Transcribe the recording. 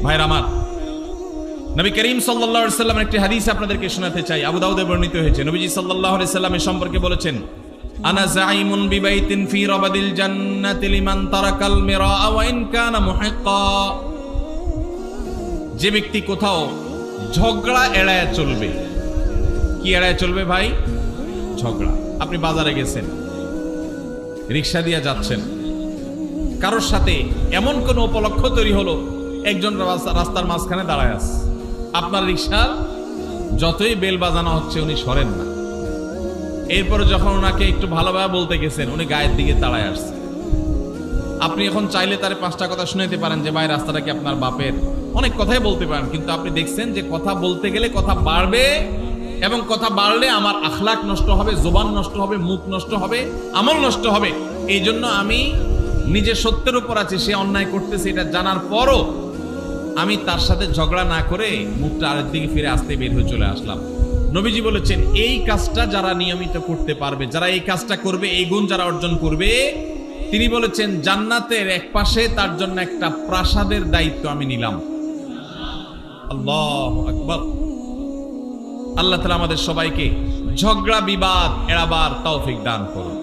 ভাইরা আমার, নবী করিম সাল্লাল্লাহু আলাইহি সাল্লামের একটি হাদিস আপনাদেরকে শোনাতে চাই। আবু দাউদে বর্ণিত হয়েছে। নবীজি সাল্লাল্লাহু আলাইহি সাল্লামের সম্পর্কে বলেছেন, আনা যাইমুন বিবাইতিন ফি রাবাদিল জান্নাতি লিমান তারাকাল মিরাআ ওয়া ইন কানা মুহিক্কা। যে ব্যক্তি কোথাও ঝগড়া এড়ায় চলবে। কি এড়ায় চলবে ভাই? ঝগড়া। আপনি বাজারে গেছেন, রিকশা দিয়ে যাচ্ছেন, কারোর সাথে এমন কোন উপলক্ষ তৈরি হলো, একজন রাস্তার মাঝখানে দাঁড়ায় আছে, আপনার রিকশার যতই বেল বাজানো হচ্ছে উনি সরেন না। এরপরে যখন ওনাকে একটু ভালোভাবে বলতে গেছেন, উনি গায়ের দিকে তাড়ায় আসছে। আপনি এখন চাইলে তারে 5টা কথা শুনাইতে পারেন যে ভাই রাস্তাটা কি আপনার বাপের, অনেক কথাই বলতে পারেন, কিন্তু আপনি দেখছেন যে কথা বলতে গেলে কথা বাড়বে, এবং কথা বাড়লে আমার আখলাক নষ্ট হবে, জবান নষ্ট হবে, মুখ নষ্ট হবে, আমল নষ্ট হবে। এই জন্য আমি নিজে সত্যের উপর আছি, সে অন্যায় করতেছে এটা জানার পরও আমি তার সাথে ঝগড়া না করে মুখটা আরেক দিকে ফিরে আসতে বের হয়ে চলে আসলাম। নবীজি বলেছেন, এই কাজটা যারা নিয়মিত করতে পারবে, যারা এই কাজটা করবে, এই গুণ যারা অর্জন করবে, তিনি বলেছেন জান্নাতের এক পাশে তার জন্য একটা প্রাসাদের দায়িত্ব আমি নিলাম। আল্লাহু আকবার। আল্লাহ তাআলা আমাদের সবাইকে ঝগড়া বিবাদ এড়াবার তৌফিক দান করুন।